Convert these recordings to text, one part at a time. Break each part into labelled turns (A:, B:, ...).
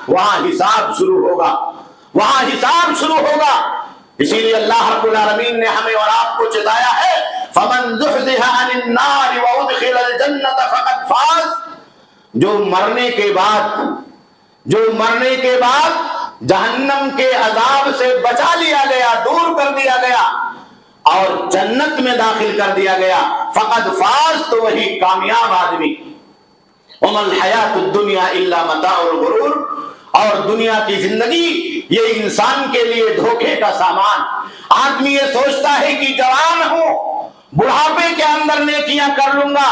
A: وہاں حساب شروع ہوگا، وہاں حساب شروع ہوگا۔ اسی لیے اللہ رب العالمین نے ہمیں اور آپ کو چتایا ہے فَمَنْ زُحْزِحَ عَنِ النَّارِ وَأُدْخِلَ الْجَنَّةَ فَقَدْ فَازَ۔ جو مرنے کے بعد جہنم کے عذاب سے بچا لیا گیا، دور کر دیا گیا اور جنت میں داخل کر دیا گیا، فقد فاز، تو وہی کامیاب آدمی۔ وَمَا الْحَيَاةُ الدُّنْيَا إِلَّا مَتَاعُ الْغُرُورِ، اور دنیا کی زندگی یہ انسان کے لیے دھوکے کا سامان۔ آدمی یہ سوچتا ہے کہ جوان ہوں، بڑھاپے کے اندر نیکیاں کر لوں گا۔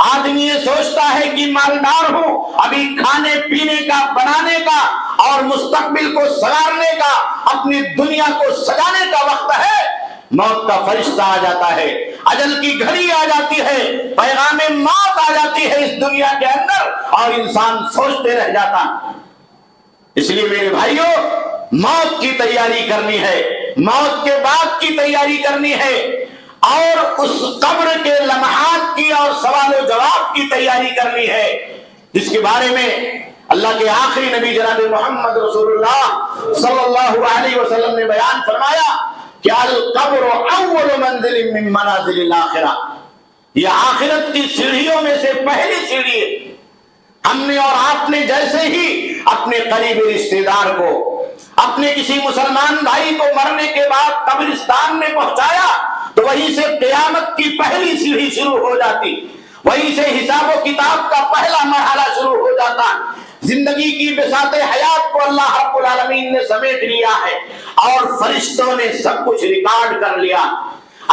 A: آدمی یہ سوچتا ہے کہ مالدار ہوں، ابھی کھانے پینے کا، بنانے کا اور مستقبل کو سنوارنے کا، اپنی دنیا کو سجانے کا وقت ہے۔ موت کا فرشتہ آ جاتا ہے، اجل کی گھڑی آ جاتی ہے، پیغام موت آ جاتی ہے اس دنیا کے اندر، اور انسان سوچتے رہ جاتا۔ اس لیے میرے بھائیوں، موت کی تیاری کرنی ہے، موت کے بعد کی تیاری کرنی ہے، اور اس قبر کے لمحات کی اور سوال و جواب کی تیاری کرنی ہے، جس کے بارے میں اللہ کے آخری نبی جناب محمد رسول اللہ صلی اللہ علیہ وسلم نے بیان فرمایا کہ القبر اول منزل من منازل الاخرہ، یہ آخرت کی سیڑھیوں میں سے پہلی سیڑھی ہے۔ ہم نے اور آپ نے جیسے ہی اپنے قریبی رشتہ دار کو، اپنے کسی مسلمان بھائی کو مرنے کے بعد قبرستان میں پہنچایا تو وہیں سے قیامت کی پہلی سیڑھی شروع ہو جاتی، وہیں سے حساب و کتاب کا پہلا مرحلہ شروع ہو جاتا۔ زندگی کی بساط حیات کو اللہ رب العالمین نے سمیٹ لیا ہے اور فرشتوں نے سب کچھ ریکارڈ کر لیا۔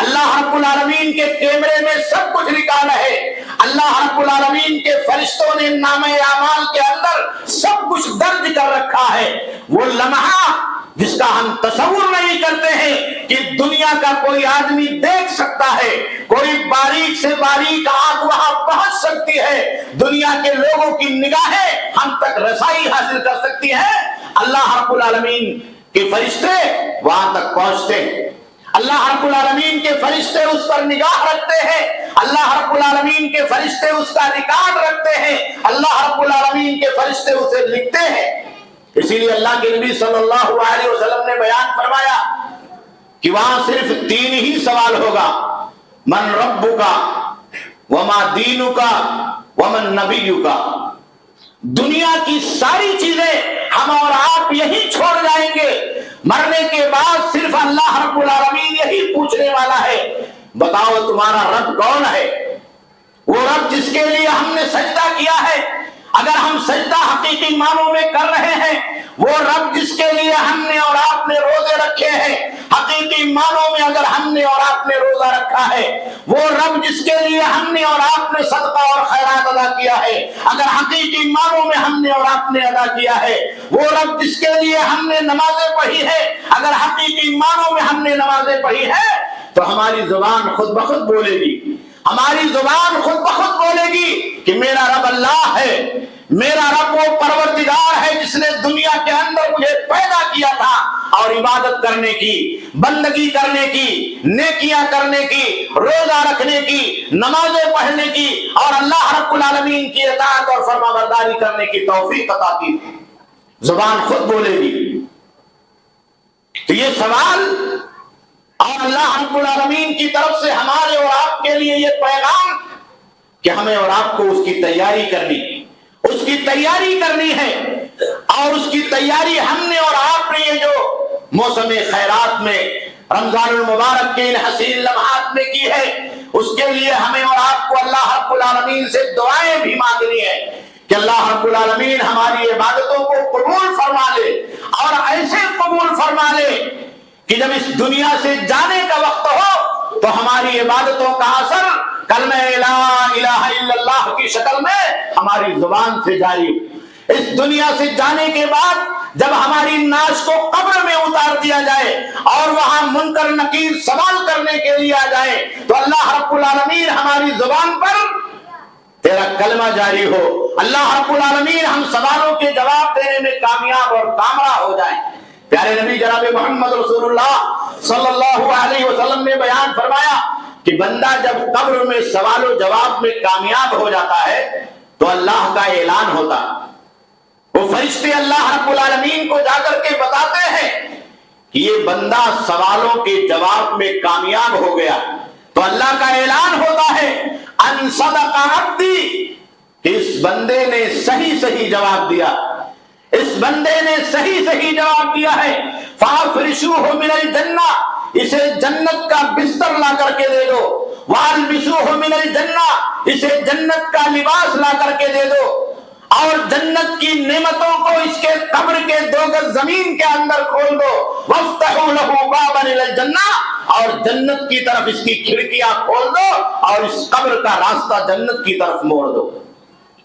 A: اللہ رب العالمین کے کیمرے میں سب کچھ ریکارڈ ہے، اللہ رب العالمین کے فرشتوں نے نامہ اعمال کے اندر سب کچھ درج کر رکھا ہے۔ وہ لمحہ جس کا ہم تصور نہیں کرتے ہیں کہ دنیا کا کوئی آدمی دیکھ سکتا ہے، کوئی باریک سے باریک آنکھ وہاں پہنچ سکتی ہے، دنیا کے لوگوں کی نگاہیں ہم تک رسائی حاصل کر سکتی ہیں، اللہ رب العالمین کے فرشتے وہاں تک پہنچتے ہیں۔ اللہ رب العالمین کے فرشتے اس پر نگاہ رکھتے ہیں، اللہ رب العالمین کے فرشتے اس کا ریکارڈ رکھتے ہیں، اللہ رب العالمین کے فرشتے اسے لکھتے ہیں۔ اسی لیے اللہ کے نبی صلی اللہ علیہ وسلم نے بیان فرمایا کہ وہاں صرف تین ہی سوال ہوگا، من ربک وما دینک ومن نبیک۔ دنیا کی ساری چیزیں ہم اور آپ یہی چھوڑ جائیں گے، مرنے کے بعد صرف اللہ رب العالمین یہی پوچھنے والا ہے، بتاؤ تمہارا رب کون ہے؟ وہ رب جس کے لیے ہم نے سجدہ کیا ہے، اگر ہم سجدہ حقیقی معنوں میں کر رہے ہیں، وہ رب جس کے لیے ہم نے اور آپ نے روزے رکھے ہیں، حقیقی معنوں میں اگر ہم نے اور آپ نے روزہ رکھا ہے، وہ رب جس کے لیے ہم نے اور آپ نے صدقہ اور خیرات ادا کیا ہے، اگر حقیقی معنوں میں ہم نے اور آپ نے ادا کیا ہے، وہ رب جس کے لیے ہم نے نمازیں پڑھی ہے، اگر حقیقی معنوں میں ہم نے نمازیں پڑھی ہے، تو ہماری زبان خود بخود بولے گی، ہماری زبان خود بخود بولے گی کہ میرا رب اللہ ہے، میرا رب وہ پروردگار ہے جس نے دنیا کے اندر مجھے پیدا کیا تھا، اور عبادت کرنے کی، بندگی کرنے کی، نیکیاں کرنے کی، روزہ رکھنے کی، نمازیں پڑھنے کی اور اللہ رب العالمین کی اطاعت اور فرما برداری کرنے کی توفیق عطا کی۔ زبان خود بولے گی۔ تو یہ سوال اور اللہ رب العالمین کی طرف سے ہمارے اور آپ کے لیے یہ پیغام کہ ہمیں اور آپ کو اس کی تیاری کرنی ہے، اس کی تیاری کرنی ہے، اور اس کی تیاری ہم نے اور آپ نے یہ جو موسم خیرات میں رمضان المبارک کے ان حسین لمحات میں کی ہے، اس کے لیے ہمیں اور آپ کو اللہ رب العالمین سے دعائیں بھی مانگنی ہے کہ اللہ رب العالمین ہماری عبادتوں کو قبول فرما لے، اور ایسے قبول فرما لے کہ جب اس دنیا سے جانے کا وقت ہو تو ہماری عبادتوں کا اثر کلمہ لا الہ الا اللہ کی شکل میں ہماری زبان سے جاری ہو۔ اس دنیا سے جانے کے بعد جب ہماری ناش کو قبر میں اتار دیا جائے اور وہاں منکر نکیر سوال کرنے کے لیے آ جائے تو اللہ رب العالمین ہماری زبان پر تیرا کلمہ جاری ہو، اللہ رب العالمین ہم سوالوں کے جواب دینے میں کامیاب اور کامرا ہو جائیں۔ پیارے نبی جناب محمد رسول اللہ صلی اللہ علیہ وسلم نے بیان فرمایا کہ بندہ جب قبر میں سوال و جواب میں کامیاب ہو جاتا ہے تو اللہ کا اعلان ہوتا، وہ فرشتے اللہ رب العالمین کو جا کر کے بتاتے ہیں کہ یہ بندہ سوالوں کے جواب میں کامیاب ہو گیا، تو اللہ کا اعلان ہوتا ہے ان صدق عبدی، اس بندے نے صحیح جواب دیا، اس بندے نے صحیح جواب دیا ہے، فافرشوہ من الجنہ، اسے جنت کا بستر لا کر کے دے دو، والبسوہ من الجنہ، اسے جنت کا لباس لا کر کے دے دو، اور جنت کی نعمتوں کو اس کے قبر کے 2 گز زمین کے اندر کھول دو، وَافْتَحُوا لَهُ بَابًا إِلَى الْجَنَّةِ، اور جنت کی طرف اس کی کھڑکیاں کھول دو اور اس قبر کا راستہ جنت کی طرف موڑ دو۔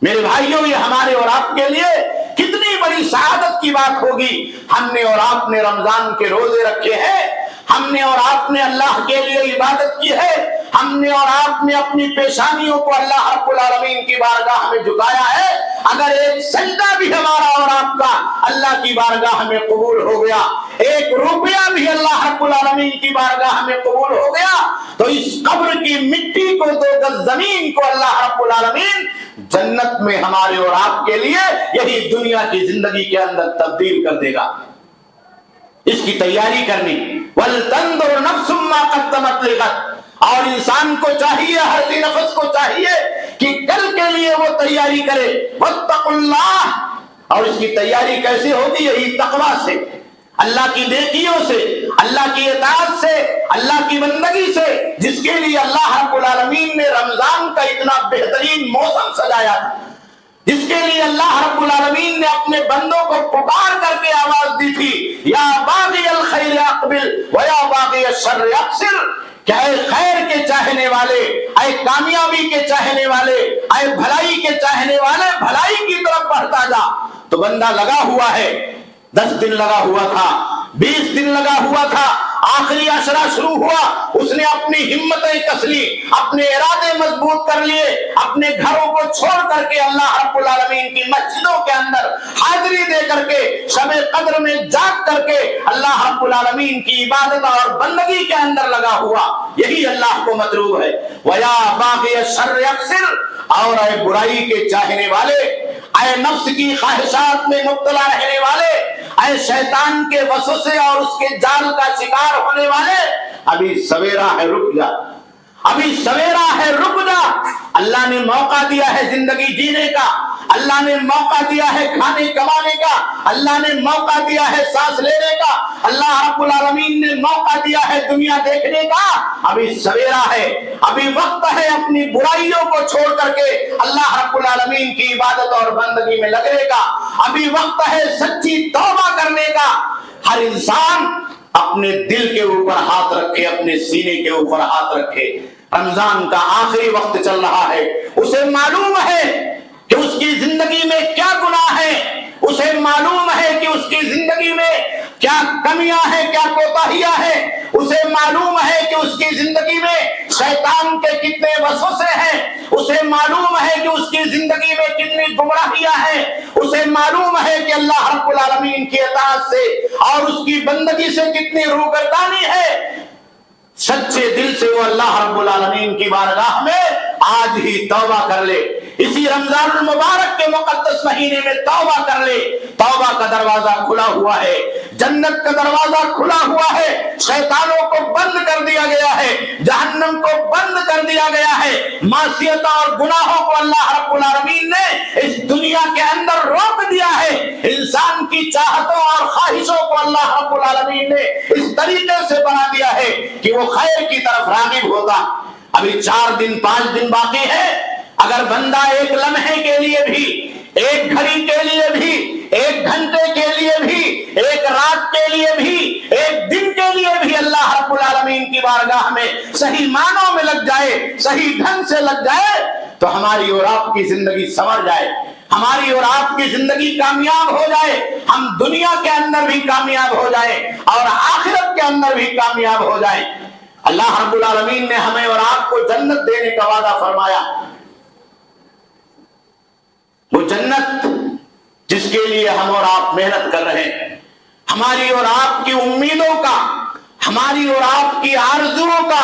A: میرے بھائیوں، یہ ہمارے اور آپ کے لیے کتنی بڑی سعادت کی بات ہوگی۔ ہم نے اور آپ نے رمضان کے روزے رکھے ہیں، ہم نے اور آپ نے اللہ کے لیے عبادت کی ہے، ہم نے اور آپ نے اپنی پیشانیوں کو اللہ رب العالمین کی بارگاہ میں جھکایا ہے، اگر ایک سجدہ بھی ہمارا اور آپ کا اللہ کی بارگاہ میں قبول ہو گیا، ایک روپیہ بھی اللہ رب العالمین کی بارگاہ میں قبول ہو گیا، تو اس قبر کی مٹی کو 2 گز زمین کو اللہ رب العالمین جنت میں ہمارے اور آپ کے لیے یہی دنیا کی زندگی کے اندر تبدیل کر دے گا۔ اس کی تیاری کرنی، وَلْتَنْظُرْ نَفْسٌ مَّا قَدَّمَتْ لِغَدٍ، اور انسان کو چاہیے، ہر ذی نفس کو چاہیے کہ کل کے لیے وہ تیاری کرے، وَاتَّقُوا اللَّهَ، اور اس کی تیاری کیسے ہوگی؟ یہی تقویٰ سے، اللہ کی نیکیوں سے، اللہ کی اطاعت سے، اللہ کی بندگی سے، جس کے لیے اللہ رب العالمین نے رمضان کا اتنا بہترین موسم سجایا تھا، جس کے لیے اللہ رب العالمین نے اپنے بندوں کو پکار کر کے آواز دی تھی، یا باغی الخیر اقبل ویا باغی الشر اقصر، کہ اے خیر کے چاہنے والے، اے کامیابی کے چاہنے والے، اے بھلائی کے چاہنے والے، بھلائی کی طرف بڑھتا جا۔ تو بندہ لگا ہوا ہے، 10 دن لگا ہوا تھا، 20 دن لگا ہوا تھا، آخری عشرہ شروع ہوا، اس نے اپنی ہمتیں کس لی، اپنے ارادے مضبوط کر لیے، اپنے گھروں کو چھوڑ کر کے اللہ رب العالمین کی مسجدوں کے اندر حاضری دے کر کے، شب قدر میں جاگ کر کے اللہ رب العالمین کی عبادت اور بندگی کے اندر لگا ہوا، یہی اللہ کو مطلوب ہے۔ وَيَا بَاغِيَ الشَّرِّ اقْصِرْ، اور اے برائی کے چاہنے والے، اے نفس کی خواہشات میں مبتلا رہنے والے، اے شیطان کے وسوسے اور اس کے جال کا شکار ہونے والے، ابھی سویرا ہے، رک جا، ابھی سویرا ہے، رک جا۔ اللہ نے موقع دیا ہے زندگی جینے کا، اللہ نے موقع دیا ہے کھانے کمانے کا، اللہ نے موقع دیا ہے سانس لینے کا، اللہ رب العالمین نے موقع دیا ہے دنیا دیکھنے کا، ابھی سویرا ہے، ابھی وقت ہے اپنی برائیوں کو چھوڑ کر کے اللہ رب العالمین کی عبادت اور بندگی میں لگنے کا، ابھی وقت ہے سچی توبہ کرنے کا۔ ہر انسان اپنے دل کے اوپر ہاتھ رکھے، اپنے سینے کے اوپر ہاتھ رکھے، رمضان کا آخری وقت چل رہا ہے، اسے معلوم ہے کہ اس کی زندگی میں کیا گناہ ہے، اسے معلوم ہے کہ اس کی زندگی میں کیا کمیاں ہیں، کیا کوتاہیاں ہیں، اسے معلوم ہے کہ اس کی زندگی میں شیطان کے کتنے وسوسے ہیں، اسے معلوم ہے کہ اس کی زندگی میں کتنی گمراہیاں ہیں، اسے معلوم ہے کہ اللہ رب العالمین کی اطاعت سے اور اس کی بندگی سے کتنی روگردانی ہے۔ سچے دل سے وہ اللہ رب العالمین کی بارگاہ میں آج ہی توبہ کر لے، اسی رمضان المبارک کے مقدس مہینے میں توبہ کر لے۔ توبہ کا دروازہ کھلا ہوا ہے، جنت کا دروازہ کھلا ہوا ہے، شیطانوں کو بند کر دیا گیا ہے، جہنم کو بند کر دیا گیا ہے، معصیت اور گناہوں کو اللہ رب العالمین نے اس دنیا کے اندر روک دیا ہے، انسان کی چاہتوں اور خواہشوں کو اللہ رب العالمین نے اس طریقے سے بنا دیا ہے کہ وہ خیر کی طرف راغب ہوگا۔ ابھی 4 دن 5 دن باقی ہے، اگر بندہ ایک لمحے کے لیے بھی، ایک گھڑی کے لیے بھی، ایک گھنٹے کے لیے بھی، ایک رات کے لیے بھی، ایک دن کے لیے بھی اللہ رب العالمین کی بارگاہ میں صحیح معنوں میں لگ جائے، صحیح ڈھنگ سے لگ جائے، تو ہماری اور آپ کی زندگی سنور جائے، ہماری اور آپ کی زندگی کامیاب ہو جائے، ہم دنیا کے اندر بھی کامیاب ہو جائے اور آخرت کے اندر بھی کامیاب ہو جائے۔ اللہ رب العالمین نے ہمیں اور آپ کو جنت دینے کا وعدہ فرمایا، وہ جنت جس کے لیے ہم اور آپ محنت کر رہے ہیں، ہماری اور آپ کی امیدوں کا، ہماری اور آپ کی آرزوؤں کا،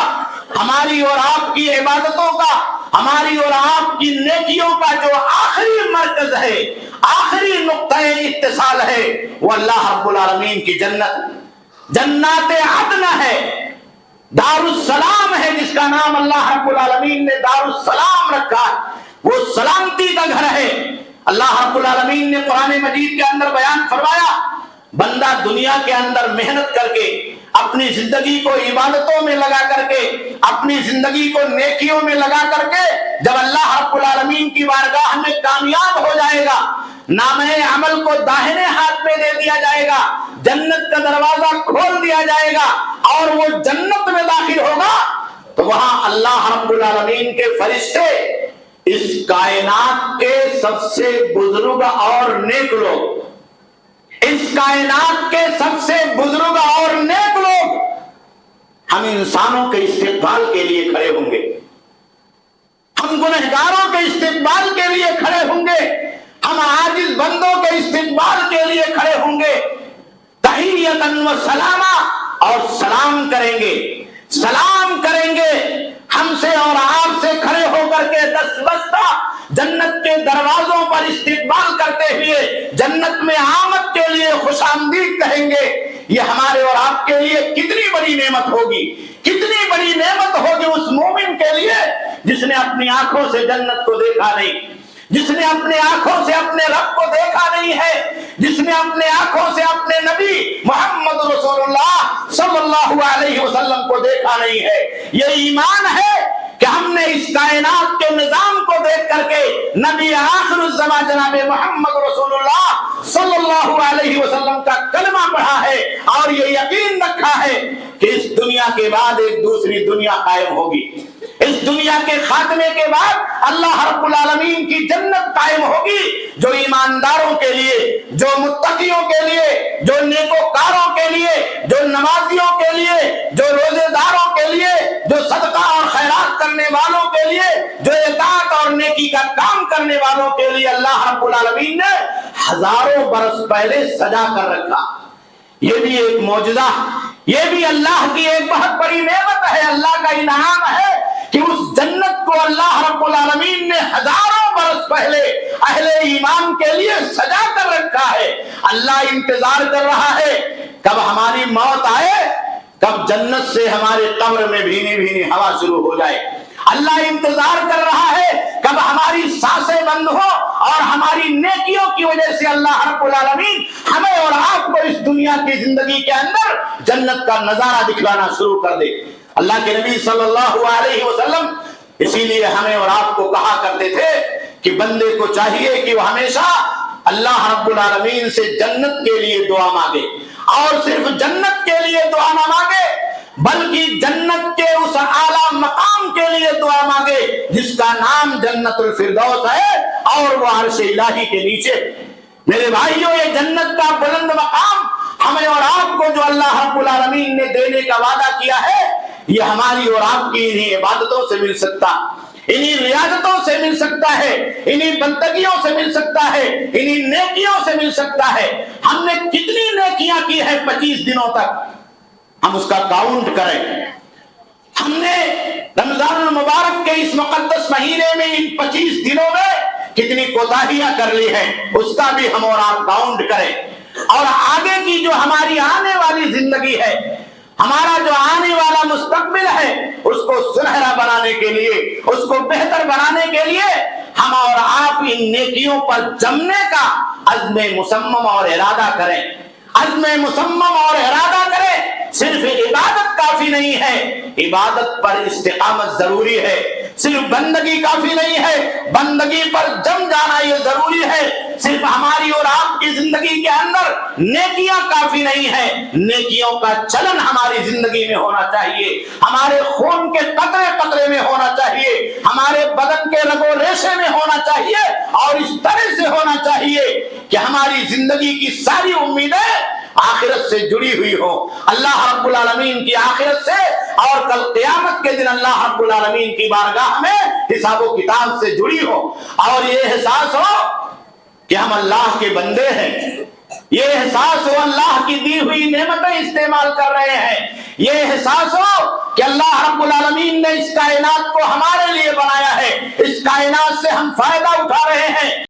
A: ہماری اور آپ کی عبادتوں کا، ہماری اور آپ کی نیکیوں کا جو آخری مرکز ہے، آخری نقطہ اتصال ہے وہ اللہ رب العالمین کی جنت، جنات عدن ہے، دار السلام ہے، جس کا نام اللہ رب العالمین نے دار السلام رکھا ہے، وہ سلامتی کا گھر ہے۔ اللہ رب العالمین نے قرآن مجید کے اندر بیان فرمایا، بندہ دنیا کے اندر محنت کر کے، اپنی زندگی کو عبادتوں میں لگا کر کے، اپنی زندگی کو نیکیوں میں لگا کر کے جب اللہ رب العالمین کی بارگاہ میں کامیاب ہو جائے گا، نامہ عمل کو داہنے ہاتھ میں دے دیا جائے گا، جنت کا دروازہ کھول دیا جائے گا اور وہ جنت میں داخل ہوگا، تو وہاں اللہ رب العالمین کے فرشتے اس کائنات کے سب سے بزرگ اور نیک لوگ، اس کائنات کے سب سے بزرگ اور نیک لوگ ہم انسانوں کے استقبال کے لیے کھڑے ہوں گے، ہم گنہگاروں کے استقبال کے لیے کھڑے ہوں گے، ہم عاجز بندوں کے استقبال کے لیے کھڑے ہوں گے، تحیۃ و سلامہ، اور سلام کریں گے، سلام کریں گے، ہم سے اور آپ سے کھڑے ہو کر کے دست بستہ جنت کے دروازوں پر استقبال کرتے ہوئے جنت میں آمد کے لیے خوش آمدید کہیں گے۔ یہ ہمارے اور آپ کے لیے کتنی بڑی نعمت ہوگی، کتنی بڑی نعمت ہوگی اس مومن کے لیے جس نے اپنی آنکھوں سے جنت کو دیکھا نہیں، جس نے اپنے آنکھوں سے اپنے رب کو دیکھا نہیں ہے، جس نے اپنے آنکھوں سے اپنے نبی محمد رسول اللہ صلی اللہ علیہ وسلم کو دیکھا نہیں ہے۔ یہ ایمان ہے کہ ہم نے اس کائنات کے نظام کو دیکھ کر کے نبی آخر الزمان جناب محمد رسول اللہ صلی اللہ علیہ وسلم کا کلمہ پڑھا ہے اور یہ یقین رکھا ہے کہ اس دنیا کے بعد ایک دوسری دنیا قائم ہوگی، اس دنیا کے خاتمے کے بعد اللہ رب العالمین کی جنت قائم ہوگی، جو ایمانداروں کے لیے، جو متقیوں کے لیے، جو نیکوکاروں کے لیے، جو نمازیوں کے لیے، جو روزے داروں کے لیے، جو صدقہ اور خیرات کرنے والوں کے لیے، جو اطاعت اور نیکی کا کام کرنے والوں کے لیے اللہ رب العالمین نے ہزاروں برس پہلے سجا کر رکھا۔ یہ بھی ایک معجزہ، یہ بھی اللہ کی ایک بہت بڑی نعمت ہے، اللہ کا انعام ہے کہ اس جنت کو اللہ رب العالمین نے ہزاروں برس پہلے اہل ایمان کے لیے سجا کر رکھا ہے۔ اللہ انتظار کر رہا ہے کب ہماری موت آئے، کب جنت سے ہمارے قبر میں بھینی بھینی ہوا شروع ہو جائے۔ اللہ انتظار کر رہا ہے کب ہماری سانسیں بند ہو اور ہماری نیکیوں کی وجہ سے اللہ رب العالمین ہمیں اور آپ کو اس دنیا کی زندگی کے اندر جنت کا نظارہ دکھلانا شروع کر دے۔ اللہ کے نبی صلی اللہ علیہ وسلم اسی لیے ہمیں اور آپ کو کہا کرتے تھے کہ بندے کو چاہیے کہ وہ ہمیشہ اللہ رب العالمین سے جنت کے لیے دعا مانگے، اور صرف جنت کے لیے دعا نہ مانگے بلکہ جنت کے اس اعلیٰ مقام کے لیے دعا مانگے جس کا نام جنت الفردوس ہے اور وہ عرش الہی کے نیچے۔ میرے بھائیوں، یہ جنت کا بلند مقام ہمیں اور آپ کو جو اللہ رب العالمین نے دینے کا وعدہ کیا ہے، یہ ہماری اور آپ کی انہی عبادتوں سے مل سکتا، انہی ریاضتوں سے مل سکتا ہے، انہی بندگیوں سے مل سکتا ہے، انہی نیکیوں سے مل سکتا ہے۔ ہم نے کتنی نیکیاں کی ہیں 25 دنوں تک، ہم اس کا کاؤنٹ کریں۔ ہم نے رمضان المبارک کے اس مقدس مہینے میں ان 25 دنوں میں کتنی کوتاہیاں کر لی ہیں، اس کا بھی ہم اور آپ کاؤنٹ کریں، اور آگے کی جو ہماری آنے والی زندگی ہے، ہمارا جو آنے والا مستقبل ہے، اس کو سنہرا بنانے کے لیے، اس کو بہتر بنانے کے لیے ہم اور آپ ان نیکیوں پر جمنے کا عزم مصمم اور ارادہ کریں، عزم مصمم اور ارادہ کریں۔ صرف عبادت کافی نہیں ہے، عبادت پر استقامت ضروری ہے، صرف بندگی کافی نہیں ہے، بندگی پر جم جانا یہ ضروری ہے، صرف ہماری اور آپ کی زندگی کے اندر نیکیاں کافی نہیں ہے، نیکیوں کا چلن ہماری زندگی میں ہونا چاہیے، ہمارے خون کے قطرے قطرے میں ہونا چاہیے، ہمارے بدن کے رگ و ریشے میں ہونا چاہیے، اور اس طرح سے ہونا چاہیے کہ ہماری زندگی کی ساری امیدیں آخرت سے جڑی ہوئی ہو، اللہ رب العالمین کی آخرت سے، اور کل قیامت کے دن اللہ رب العالمین کی بارگاہ میں حساب و کتاب سے جڑی ہو، اور یہ احساس ہو کہ ہم اللہ کے بندے ہیں، یہ احساس ہو اللہ کی دی ہوئی نعمتیں استعمال کر رہے ہیں، یہ احساس ہو کہ اللہ رب العالمین نے اس کائنات کو ہمارے لیے بنایا ہے، اس کائنات سے ہم فائدہ اٹھا رہے ہیں۔